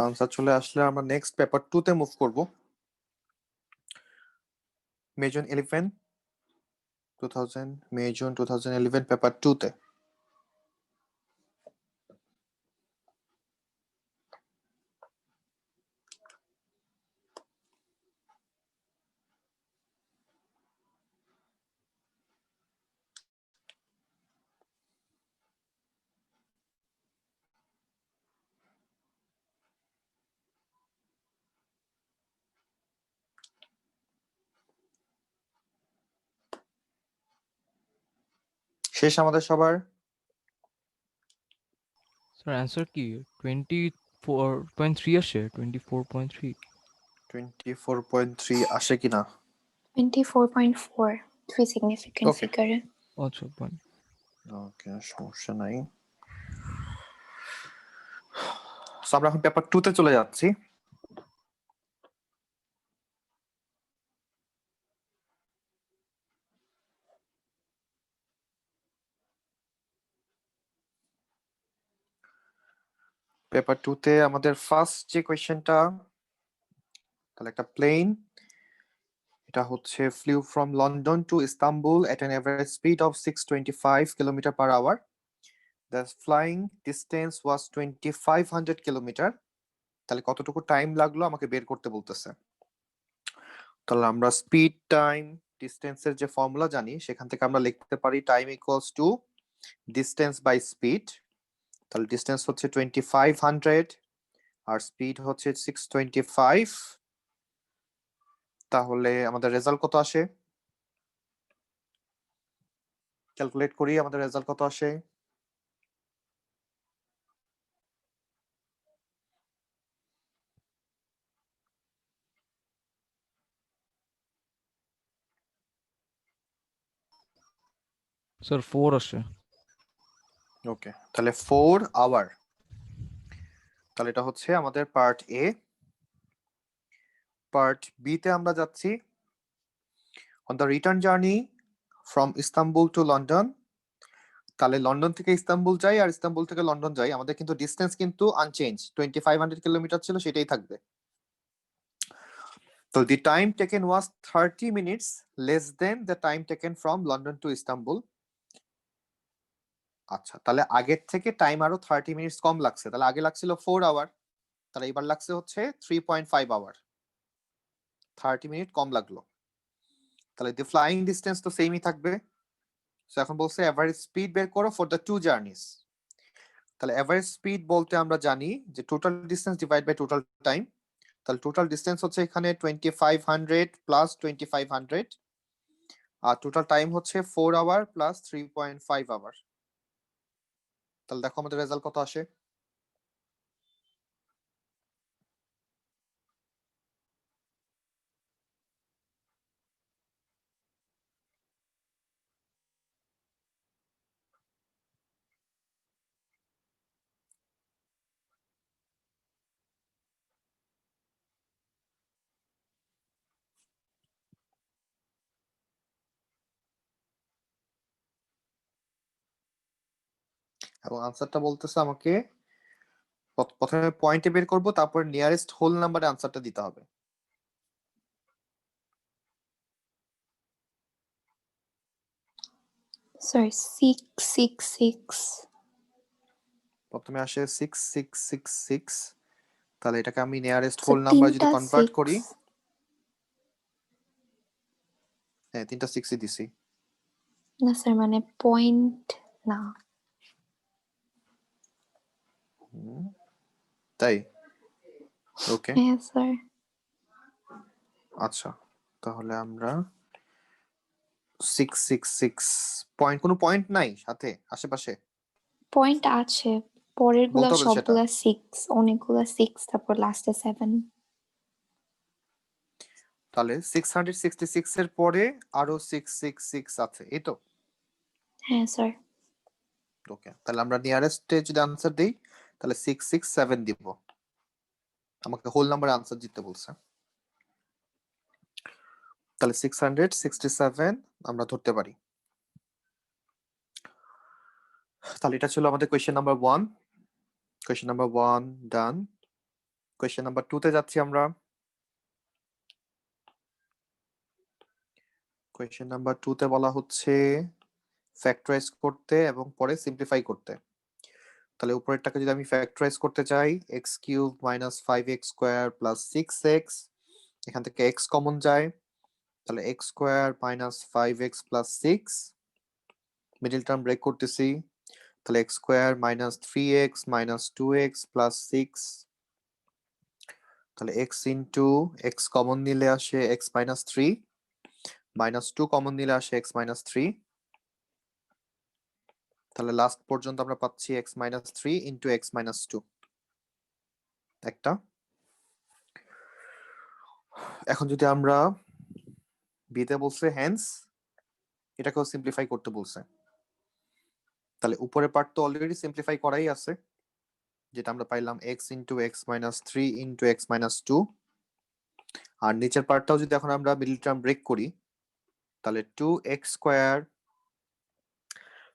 আনসার চলে আসলে আমরা নেক্সট পেপার 2 তে মুভ করব। মে জুন 2011 পেপার 2 তে। শেষ আমাদের সবার। স্যার অ্যান্সার কি 24.3 আসে? 24.3? 24.3 আসে কিনা? 24.4. Three significant Okay. figure. আচ্ছা পয়েন্ট। ওকে, সমস্যা নাই। সো আমরা এখন পেপার 2 তে চলে যাচ্ছি। পেপার 2 তে আমাদের ফার্স্ট যে কোয়েশ্চেনটা, তাহলে একটা প্লেন, এটা হচ্ছে flew from London to Istanbul at an average speed of 625 kilometre per hour. The flying distance was 2500 kilometre. তাহলে কতটুকু টাইম লাগলো আমাকে বের করতে বলতেছে। তাহলে আমরা স্পিড টাইম ডিস্টেন্সের যে ফর্মুলা জানি, সেখান থেকে আমরা লিখতে পারি time equals to distance by speed. তাহলে ডিস্টেন্স হচ্ছে 2500 আর স্পিড হচ্ছে 625। তাহলে আমাদের রেজাল্ট কত আসে? ক্যালকুলেট করি, আমাদের রেজাল্ট কত আসে। স্যার 4 আসে। ওকে, তাহলে 4 আওয়ার। তাহলে এটা হচ্ছে আমাদের পার্ট এ। পার্ট বি তে আমরা যাচ্ছি। On the return journey from Istanbul to London. তাহলে লন্ডন থেকে ইস্তাম্বুল যাই আর ইস্তাম্বুল থেকে লন্ডন যাই, আমাদের কিন্তু ডিস্টেন্স কিন্তু আনচেঞ্জ 2500 কিলোমিটার ছিল, সেটাই থাকবে। তো the time taken was 30 minutes less than the time taken from London two Istanbul. আচ্ছা, তাহলে আগের থেকে টাইম আরো 30 মিনিটস কম লাগছে। তাহলে আগে লাগছিল 4 আওয়ার, তাহলে এবার লাগছে হচ্ছে 3.5 আওয়ার, 30 মিনিট কম লাগলো। তাহলে দি ফ্লাইং ডিস্টেন্স তো সেমই থাকবে। সো এখন বলছে এভারেজ স্পিড বের করো ফর দ্য টু জার্নিস। তাহলে এভারেজ স্পিড বলতে আমরা জানি যে total distance divide by total time. তাহলে টোটাল ডিস্টেন্স হচ্ছে এখানে 2500 প্লাস 2500 আর টোটাল টাইম হচ্ছে 4 আওয়ার প্লাস 3.5 আওয়ার। তাহলে দেখো আমাদের রেজাল্ট কত আসে। এবং আনসারটা বলতেছে আমাকে প্রথমে পয়েন্টে বের করব, তারপর নিয়ারেস্ট হোল নাম্বারে আনসারটা দিতে হবে। Sorry, 666. প্রথমে আসে 6666। তাহলে এটাকে আমি নিয়ারেস্ট So হোল নাম্বার যদি 3টা কনভার্ট 6. করি, হ্যাঁ 3টা 6ই দিছি। না স্যার, মানে পয়েন্ট না। তাই? ওকে, হ্যাঁ স্যার। আচ্ছা, তাহলে আমরা 666 পয়েন্ট, কোনো পয়েন্ট নাই সাথে আশেপাশে? পয়েন্ট আছে, পরের গুলা বলতে হবে সেটা। সবগুলা 6, অনেকগুলা 6, তারপর লাস্টে 7। তাহলে 666 এর পরে আরো 666 আছে, এই তো? হ্যাঁ স্যার। ওকে, তাহলে আমরা নিয়ারেস্টে যদি আনসার দেই তাহলে 667 দিব। আমাকে হোল নাম্বার আনসার দিতে বলছে। তাহলে 667 আমরা ধরতে পারি। তাহলে এটা ছিল আমাদের কোয়েশ্চেন নাম্বার 1। কোয়েশ্চেন নাম্বার 1 ডান। কোয়েশ্চেন নাম্বার 2 তে যাচ্ছি আমরা। কোয়েশ্চেন নাম্বার 2 তে বলা হচ্ছে ফ্যাক্টরাইজ করতে এবং পরে সিম্পলিফাই করতে। তাহলে উপরেরটাকে যদি আমি ফ্যাক্টরাইজ করতে চাই, x cube minus 5x square plus 6x, এখান থেকে x কমন যায়, তাহলে x square minus 5x plus 6, middle term break করতেছি, তাহলে x square minus 3x minus 2x plus 6, তাহলে x ইন্টু x কমন নিলে আসে x মাইনাস 3, মাইনাস 2 কমন নিলে আসে x মাইনাস 3, তাহলে লাস্ট পর্যন্ত আমরা পাচ্ছি x minus 3 into x minus 2 একটা। এখন যদি আমরা বিতে বলছে হ্যান্স, এটাকেও সিম্পলিফাই করতে বলছে। তাহলে উপরের পার্ট তো অলরেডি সিম্পলিফাই করাই আছে, যেটা আমরা পাইলাম x into x minus three into x minus two. আর নিচের পার্টটাও যদি এখন আমরা মিডল টার্ম ব্রেক করি তাহলে 2x স্কয়ার।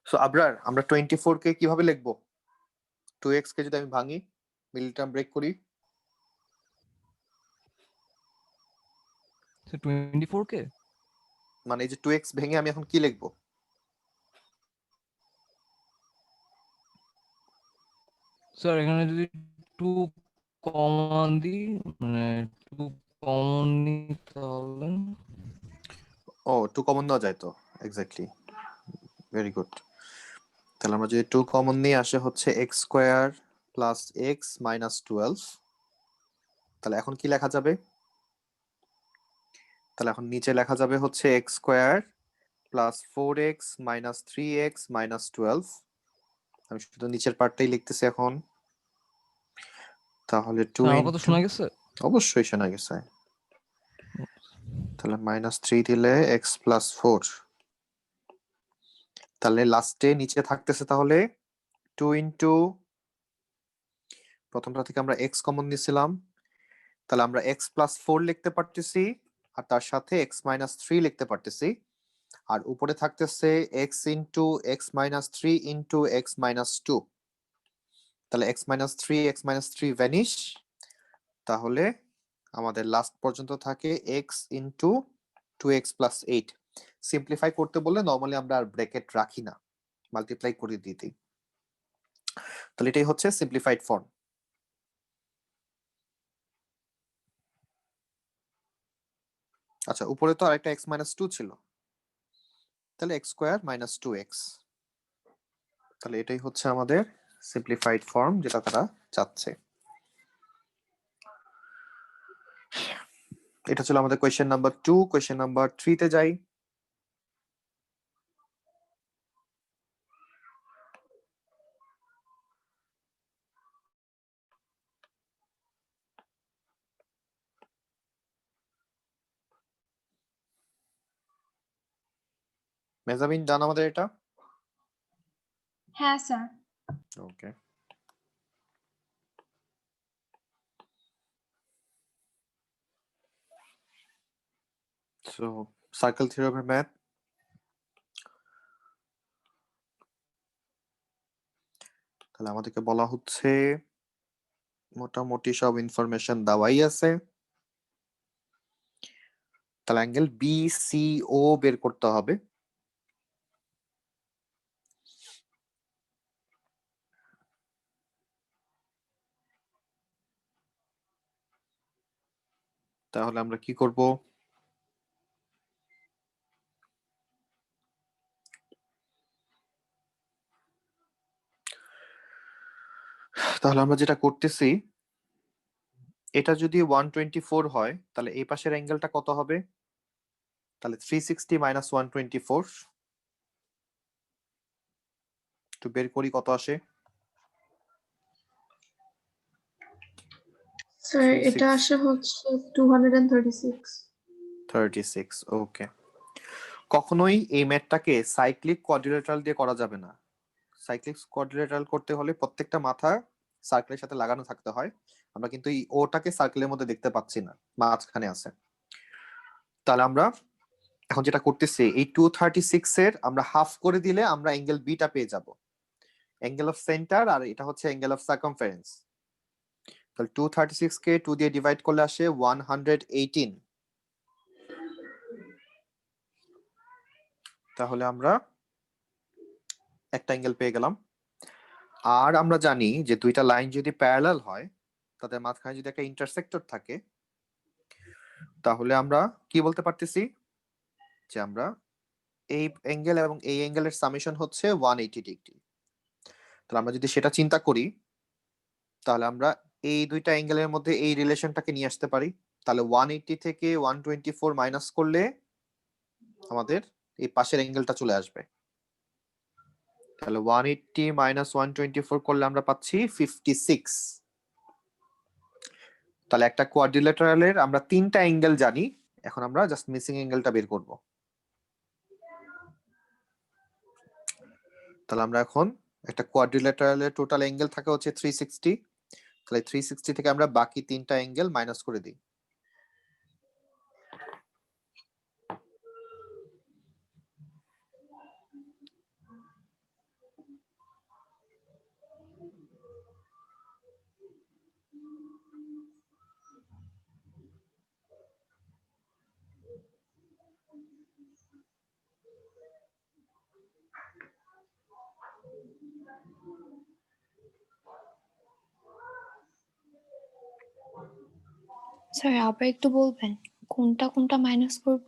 সো আবরার আমরা 24 কে কিভাবে লিখবো? 2x কে যদি আমি ভাঙি মিডল টার্ম ব্রেক করি, So 24 কে মানে এই যে 2x ভেঙে আমি এখন কি লিখবো? স্যার এখানে যদি 2 কমন দিই, মানে 2 কমন নিই তাহলে ও 2 কমন নেওয়া যায় তো, এক্স্যাক্টলি, ভেরি গুড। তাহলে আমরা যদি 2 কমন নিয়ে আসে হচ্ছে x square plus x minus 12। তাহলে এখন কি লেখা যাবে? তাহলে এখন নিচে লেখা যাবে হচ্ছে x square plus 4x minus 3x minus 12। আমি শুধু নিচের পার্টটাই লিখতেছি এখন। তাহলে 2 স্যার আমার কথা শোনা গেছে? অবশ্যই শোনা গেছে। তাহলে মাইনাস 3 দিলে x প্লাস 4। তাহলে লাস্টে নিচে থাকতেছে তাহলে 2 ইন্টু, প্রথমটা থেকে আমরা x কমন নিয়েছিলাম, তাহলে আমরা x প্লাস 4 লিখতে পারতেছি আর তার সাথে x মাইনাস 3 লিখতে পারতেছি। আর উপরে থাকতেছে x into x minus 3 into x minus 2। তাহলে x minus 3 x minus 3 vanish. তাহলে আমাদের লাস্ট পর্যন্ত থাকে x into 2x plus 8। Simplify করতে বললে নর্মালি আমরা আর ব্র্যাকেট রাখি না, মাল্টিপ্লাই করে দিতে। তাহলে এটাই হচ্ছে সিম্পলিফাইড ফর্ম। আচ্ছা, উপরে তো আরেকটা x মাইনাস 2 ছিল, তাহলে x স্কয়ার মাইনাস 2x। তাহলে এটাই হচ্ছে আমাদের সিম্পলিফাইড ফর্ম যেটা তারা চাচ্ছে। এটা ছিল আমাদের কোয়েশ্চেন নাম্বার 2। কোয়েশ্চেন নাম্বার 3 তে যাই। মেজাবিন ডান আমাদের এটা? হ্যাঁ স্যার। ওকে। সো সার্কেল থিওরেমের ম্যাথ। তাহলে আমাদেরকে বলা হচ্ছে মোটামুটি সব ইনফরমেশন দেওয়াই আছে। তাহলে অ্যাঙ্গেল BCO বের করতে হবে। তাহলে আমরা কি করব? তাহলে আমরা যেটা করতেছি, এটা যদি 124 হয় তাহলে এই পাশের অ্যাঙ্গেলটা কত হবে? তাহলে 360 মাইনাস 124, একটু বের করি কত আসে। স্যার এটা আসে হচ্ছে 236। 36, ওকে। কখনোই এই ম্যাথটাকে সাইক্লিক কোয়াড্রিলেটারাল দিয়ে করা যাবে না। সাইক্লিক কোয়াড্রিলেটারাল করতে হলে প্রত্যেকটা মাথা সার্কেলের সাথে লাগানো থাকতে হয়। আমরা কিন্তু এই ওটাকে সার্কেলের মধ্যে দেখতে পাচ্ছি না, মাঝখানে আছে। তাহলে আমরা এখন যেটা করতেছি, এই 236 এর আমরা হাফ করে দিলে আমরা অ্যাঙ্গেল বিটা পেয়ে যাব, অ্যাঙ্গেল অফ সেন্টার, আর এটা হচ্ছে অ্যাঙ্গেল অফ সার্কামফারেন্স। তাহলে 236 কে 2 দিয়ে ডিভাইড করলে আসে 118। তাহলে আমরা একটা অ্যাঙ্গেল পেয়ে গেলাম। আর আমরা জানি যে দুইটা লাইন যদি প্যারালাল হয়, তাদের মাঝখানে যদি একটা ইন্টারসেক্টর থাকে, তাহলে আমরা কি বলতে পারতেছি যে আমরা এই অ্যাঙ্গেল এবং এই অ্যাঙ্গেলের সামেশন হচ্ছে 180 ডিগ্রি। তাহলে আমরা যদি সেটা চিন্তা করি তাহলে আমরা এই দুইটা অ্যাঙ্গেলের মধ্যে এই রিলেশনটাকে নিয়ে আসতে পারি। তাহলে 180 থেকে 124 মাইনাস করলে আমাদের এই পাশের অ্যাঙ্গেলটা চলে আসবে। তাহলে 180 মাইনাস 124 করলে আমরা পাচ্ছি 56। তাহলে একটা কোয়াড্রিলেটারালের আমরা তিনটা অ্যাঙ্গেল জানি, এখন আমরা জাস্ট মিসিং অ্যাঙ্গেলটা বের করব। তাহলে আমরা এখন একটা কোয়াড্রিলেটারালের টোটাল অ্যাঙ্গেল থাকে হচ্ছে 360, তাহলে 360 থেকে আমরা বাকি তিনটা অ্যাঙ্গেল মাইনাস করে দিই। স্যার আবার একটু বলবেন কোনটা কোনটা মাইনাস করব?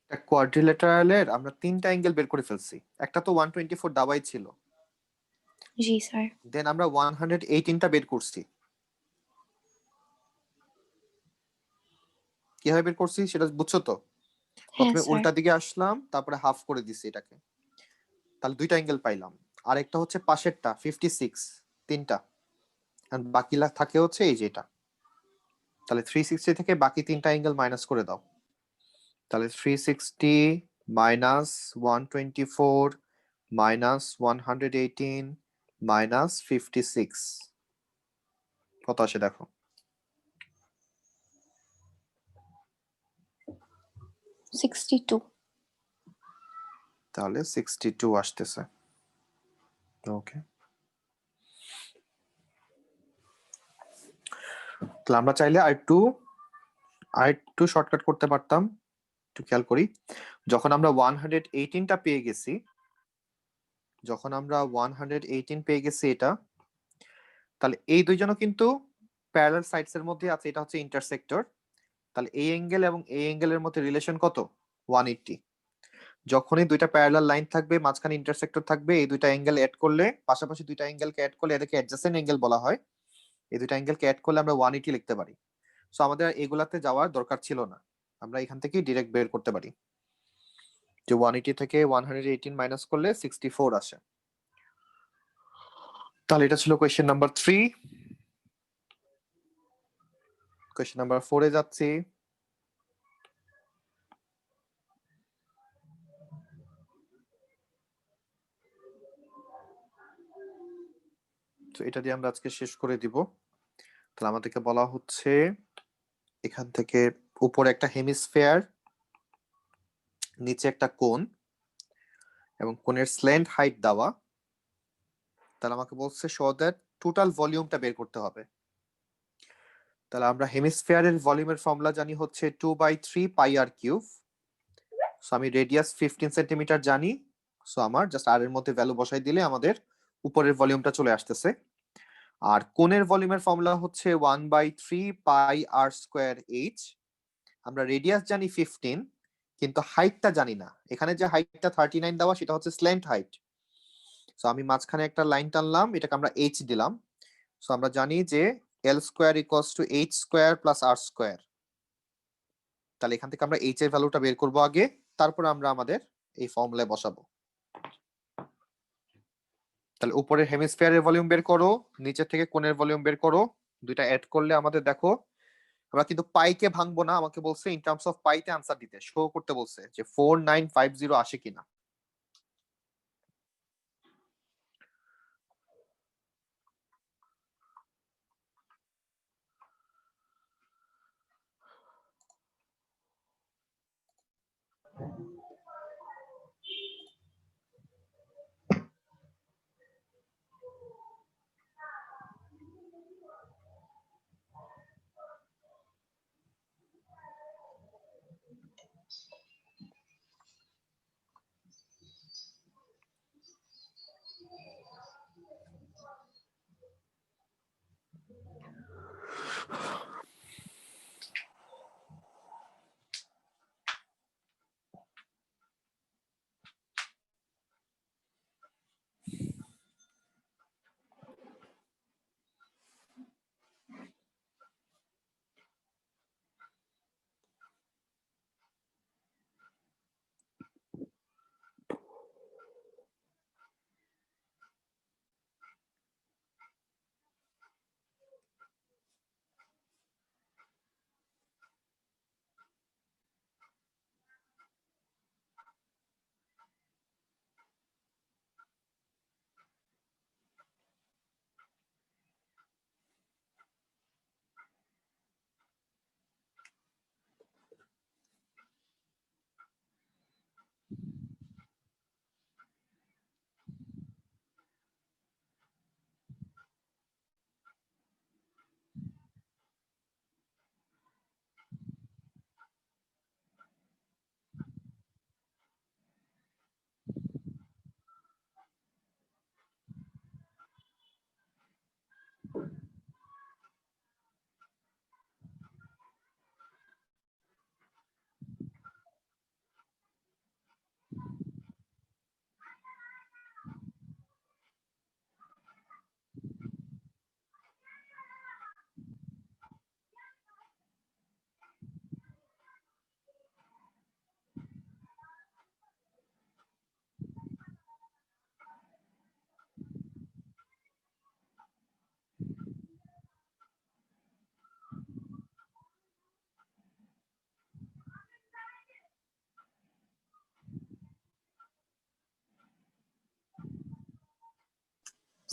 একটা কোয়াড্রিল্যাটারালের আমরা তিনটা অ্যাঙ্গেল বের করে ফেলছি। একটা তো 124 দাবাই ছিল, জি স্যার। দেন আমরা 118টা বের করছি। কিভাবে বের করছি সেটা বুঝছো তো? হ্যাঁ প্রথমে স্যার। উল্টা দিকে আসলাম, তারপরে হাফ করে দিছি এটাকে, তাহলে দুইটা অ্যাঙ্গেল পাইলাম। আর একটা হচ্ছে পাশেরটা 56, তিনটা, আর বাকি থাকে হচ্ছে এই যে এটা। তাহলে 360 থেকে বাকি তিনটা অ্যাঙ্গেল মাইনাস করে দাও। তাহলে 360 মাইনাস 124 মাইনাস 118 মাইনাস 56 কত আসে দেখো? 62। তাহলে 62 আসতেছে। ওকে, তাহলে আমরা চাইলে আর একটু শর্টকাট করতে পারতাম। একটু খেয়াল করি, যখন আমরা 118টা পেয়ে গেছি, এটা, তাহলে এই দুইজনও কিন্তু প্যারালাল সাইডস এর মধ্যে আছে, এটা হচ্ছে ইন্টারসেক্টর। তাহলে এই অ্যাঙ্গেল এবং এই অ্যাঙ্গেলের মধ্যে রিলেশন কত? 180। যখনই দুইটা প্যারালাল লাইন থাকবে, মাঝখানে ইন্টারসেক্টর থাকবে, এই দুইটা অ্যাঙ্গেল অ্যাড করলে, পাশাপাশি দুইটা অ্যাঙ্গেলকে অ্যাড করলে এটাকে অ্যাডজাসেন্ট অ্যাঙ্গেল বলা হয়। এই দুইটা অ্যাঙ্গেলকে অ্যাড করলে আমরা 180 লিখতে পারি। সো আমাদের এগুলাতে যাওয়ার দরকার ছিল না, আমরা এখান থেকেই ডিরেক্ট বের করতে পারি যে 180 থেকে 118 মাইনাস করলে 64 আসে। তাহলে এটা ছিল কোয়েশ্চেন নাম্বার 3। কোয়েশ্চেন নাম্বার 4 এ যাচ্ছি। তো এটা দিয়ে আমরা আজকে শেষ করে দিব। তাহলে আমাদেরকে বলা হচ্ছে এখান থেকে উপরে একটা হেমিস্ফিয়ার, নিচে একটা কোণ, এবং কোণের স্ল্যান্ট হাইট দেওয়া। তাহলে আমাকে বলছে শো দ্যাট টোটাল ভলিউমটা বের করতে হবে। তাহলে আমরা হেমিস্ফিয়ারের ভলিউমের ফর্মুলা জানি হচ্ছে 2/3 পাই আর কিউব। সো আমি রেডিয়াস 15 সেন্টিমিটার জানি, সো আমার জাস্ট আর এর মধ্যে ভ্যালু বসাই দিলে আমাদের উপরের ভলিউমটা চলে আসতেছে। আর কোণের ভলিউমের ফর্মুলা হচ্ছে 1/3 পাই আর স্কোয়ার এইচ। আমরা রেডিয়াস জানি 15, কিন্তু হাইটটা জানি না। এখানে যে হাইটটা 39 দেওয়া, সেটা হচ্ছে স্ল্যান্ট হাইট। সো আমি মাঝখানে একটা লাইন টানলাম, এটাকে আমরা এইচ দিলাম। সো আমরা জানি যে L square equals to H square plus R square. তাহলে এখান থেকে আমরা এইচ এর ভ্যালুটা বের করব আগে, তারপর আমরা আমাদের এই ফর্মুলায় বসাবো। তাহলে উপরের হেমিস্ফিয়ারের ভলিউম বের করো, নিচের থেকে কোণের ভলিউম বের করো, দুইটা অ্যাড করলে আমাদের দেখো, আমরা কিন্তু পাইকে ভাঙবো না, আমাকে বলছে ইন টার্মস অফ পাইতে আনসার দিতে, শো করতে বলছে যে 4950 আসে কিনা।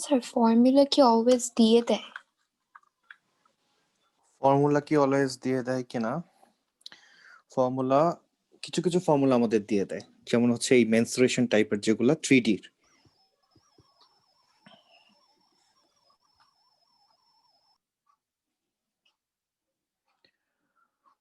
স্যার ফর্মুলা কি অলওয়েজ দিয়ে দেয়? ফর্মুলা কি অলওয়েজ দিয়ে দেয় কিনা, ফর্মুলা কিছু কিছু ফর্মুলা আমাদের দিয়ে দেয়, যেমন হচ্ছে এই মেনসুরেশন টাইপের যেগুলো 3D